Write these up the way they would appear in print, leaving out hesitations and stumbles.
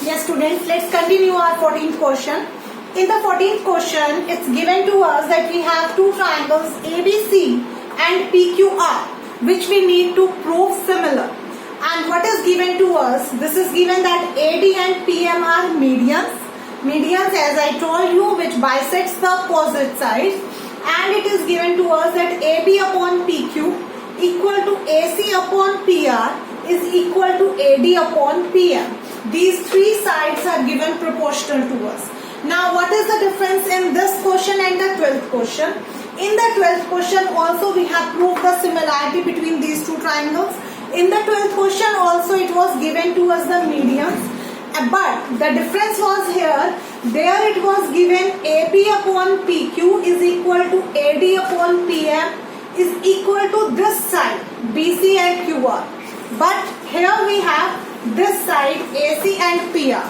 Yes, students, let's continue our 14th question. In the 14th question, it's given to us that we have two triangles ABC and PQR, which we need to prove similar. And what is given to us? This is given that AD and PM are medians. Medians, as I told you, which bisects the opposite sides. And it is given to us that AB upon PQ equal to AC upon PR is equal to AD upon PM. These three sides are given proportional to us. Now, what is the difference in this question and the 12th question? In the 12th question also we have proved the similarity between these two triangles. In the 12th question also it was given to us the medians. But the difference was here, there it was given AB upon PQ is equal to AD upon PM is equal to this side BC and QR. But here we have this side AC and PR.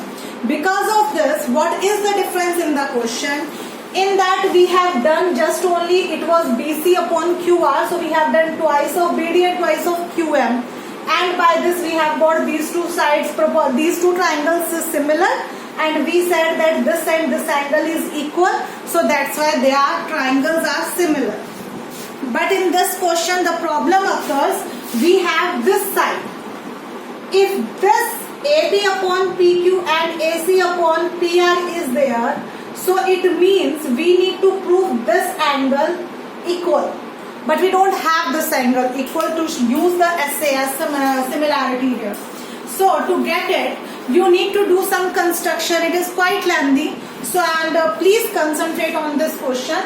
Because of this, what is the difference in the question? In that we have done just only it was BC upon QR, so we have done twice of BD and twice of QM, and by this we have got these two sides, these two triangles is similar, and we said that this and this angle is equal, so that's why their triangles are similar. But in this question the problem occurs, we have this side. If this AB upon PQ and AC upon PR is there, so it means we need to prove this angle equal. But we don't have this angle equal to use the SAS similarity here. So to get it, you need to do some construction. It is quite lengthy. So please concentrate on this question.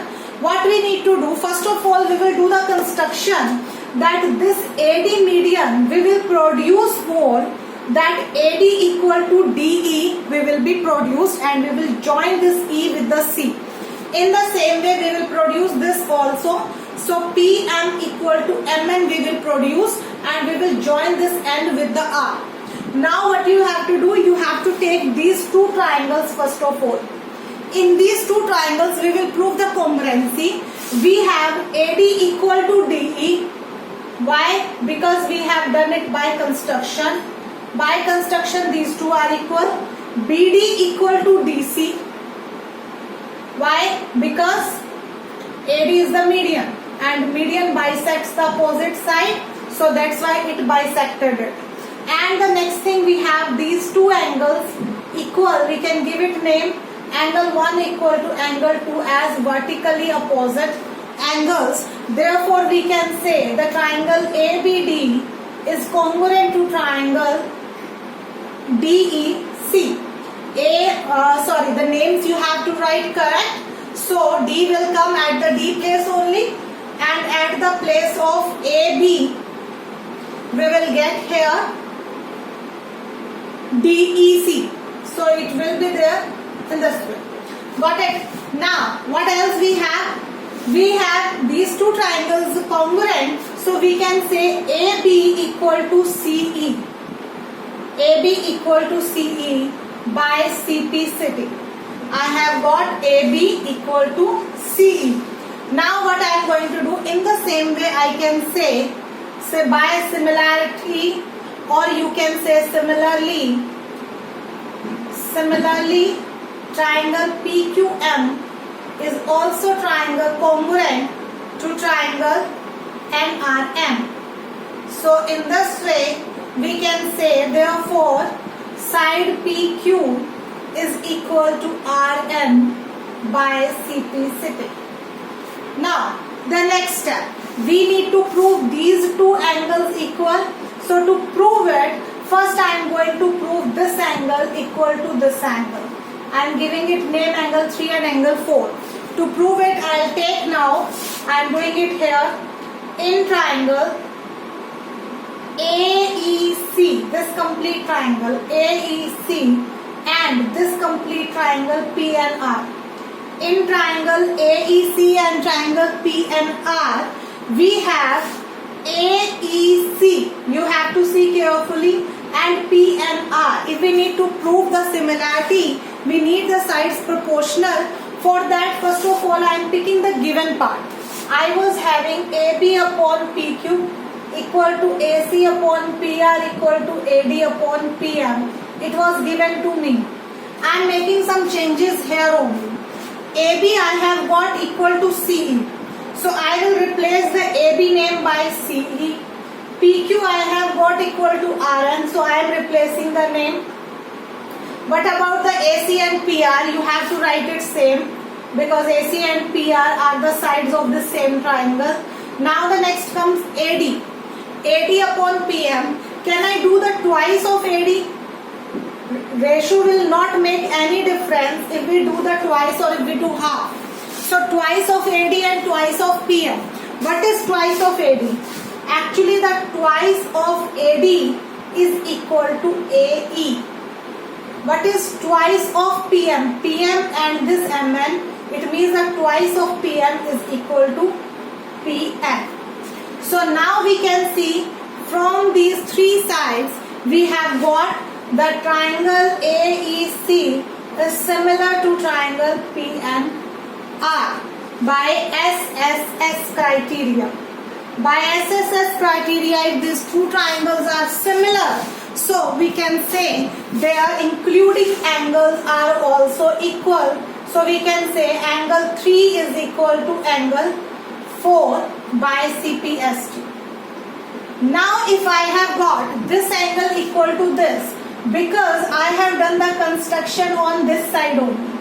What we need to do, first of all, we will do the construction that this AD median we will produce more, that AD equal to DE we will be produced, and we will join this E with the C. In the same way we will produce this also. So PM equal to MN we will produce, and we will join this N with the R. Now what you have to do, you have to take these two triangles first of all. In these two triangles we will prove the congruency. We have AD equal to DE. Why? Because we have done it by construction. By construction these two are equal. BD equal to DC. Why? Because AD is the median and median bisects the opposite side, so that's why it bisected it. And the next thing, we have these two angles equal, we can give it name angle 1 equal to angle 2 as vertically opposite angles. Therefore we can say the triangle ABD is congruent to triangle DEC. The names you have to write correct. So D will come at the D place only, and at the place of AB we will get here DEC. So it will be there in this way. Got it? Now what else we have? We have these two triangles congruent, so we can say AB equal to CE. AB equal to CE by CP/CD. I have got AB equal to CE. Now what I am going to do, in the same way I can say by similarity, or you can say similarly triangle PQM is also triangle congruent to triangle NRM. So in this way we can say therefore side PQ is equal to RN by CP/CD. Now the next step, we need to prove these two angles equal. So to prove it, first I am going to prove this angle equal to this angle. I am giving it name angle 3 and angle 4. To prove it, I will take now, I am doing it here, in triangle AEC, this complete triangle AEC, and this complete triangle PNR. In triangle AEC and triangle PNR, we have AEC, you have to see carefully, and PNR. If we need to prove the similarity, we need the sides proportional. For that, first of all, I am picking the given part. I was having AB upon PQ equal to AC upon PR equal to AD upon PM it was given to me. I am making some changes here only. AB I have got equal to CE. So I will replace the AB name by CE. PQ I have got equal to RN. So I am replacing the name. What about the AC and PR? You have to write it same, because AC and PR are the sides of the same triangle. Now the next comes AD. AD upon PM. Can I do the twice of AD? Ratio will not make any difference if we do the twice or if we do half. So twice of AD and twice of PM. What is twice of AD? Actually the twice of AD is equal to AE. What is twice of PM? PM and this MN. It means that twice of PM is equal to PM. So now we can see from these three sides we have got the triangle AEC is similar to triangle PNR by SSS criteria. By SSS criteria, if these two triangles are similar, so we can say their including angles are also equal. So we can say angle 3 is equal to angle 4 by CPST. Now if I have got this angle equal to this, because I have done the construction on this side only.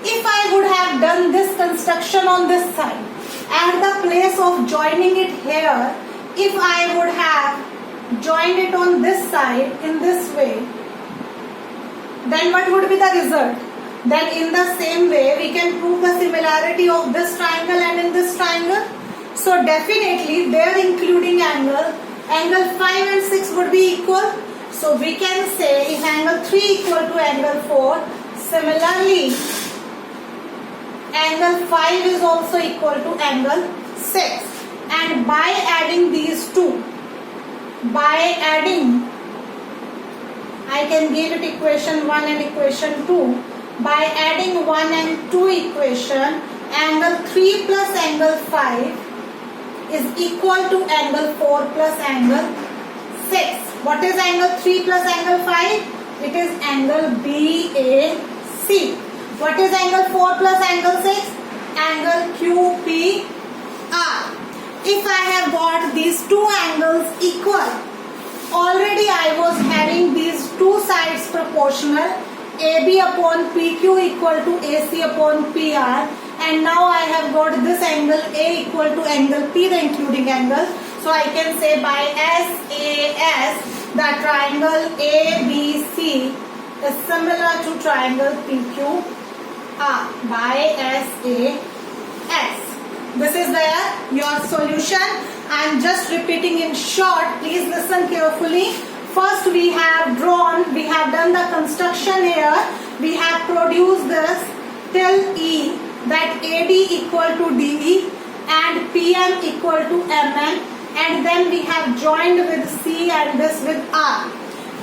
If I would have done this construction on this side, at the place of joining it here, if I would have joined it on this side in this way, then what would be the result? Then in the same way we can prove the similarity of this triangle and in this triangle. So definitely their including angle 5 and 6 would be equal. So we can say if angle 3 equal to angle 4, similarly angle 5 is also equal to angle 6. And by adding these two, I can give it equation 1 and equation 2. By adding 1 and 2 equation, angle 3 plus angle 5 is equal to angle 4 plus angle 6. What is angle 3 plus angle 5? It is angle BAC. What is angle 4 plus angle 6? Angle QPR. If I have got these two angles equal, already I was having these two sides proportional, AB upon PQ equal to AC upon PR, and now I have got this angle A equal to angle P, the including angle. So I can say by SAS, the triangle ABC is similar to triangle PQR by SAS. This is your solution. I am just repeating in short. Please listen carefully. First we have done the construction here. We have produced this till E, that AD equal to DE and PM equal to MN, and then we have joined with C and this with R.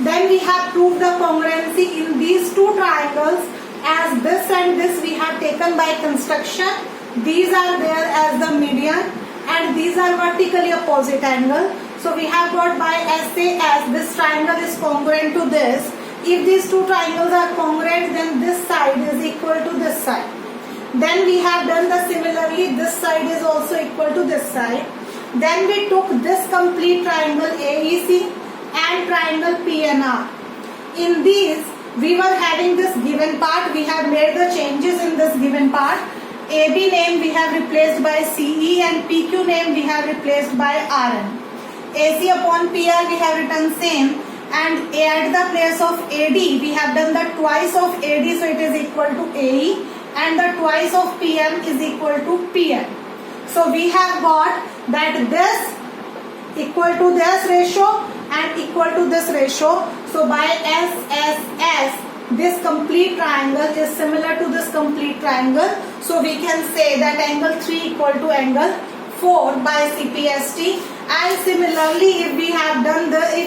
Then we have proved the congruency in these two triangles, as this and this we have taken by construction. These are there as the median and these are vertically opposite angle. So we have got by SAS, this triangle is congruent to this. If these two triangles are congruent, then this side is equal to this side. Then we have done the similarly, this side is also equal to this side. Then we took this complete triangle AEC and triangle PNR. In these, we were having this given part. We have made the changes in this given part. AB name we have replaced by CE and PQ name we have replaced by RN. AC upon PR we have written same, and at the place of AD we have done the twice of AD, so it is equal to AE, and the twice of PM is equal to PM. So we have got that this equal to this ratio and equal to this ratio. So by SSS, this complete triangle is similar to this complete triangle. So we can say that angle 3 equal to angle 4 by CPST. And similarly, if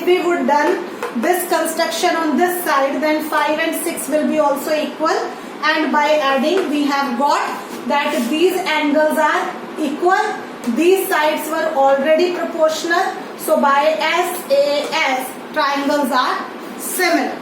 we would done this construction on this side, then 5 and 6 will be also equal. And by adding, we have got that these angles are equal. These sides were already proportional. So by SAS, triangles are similar.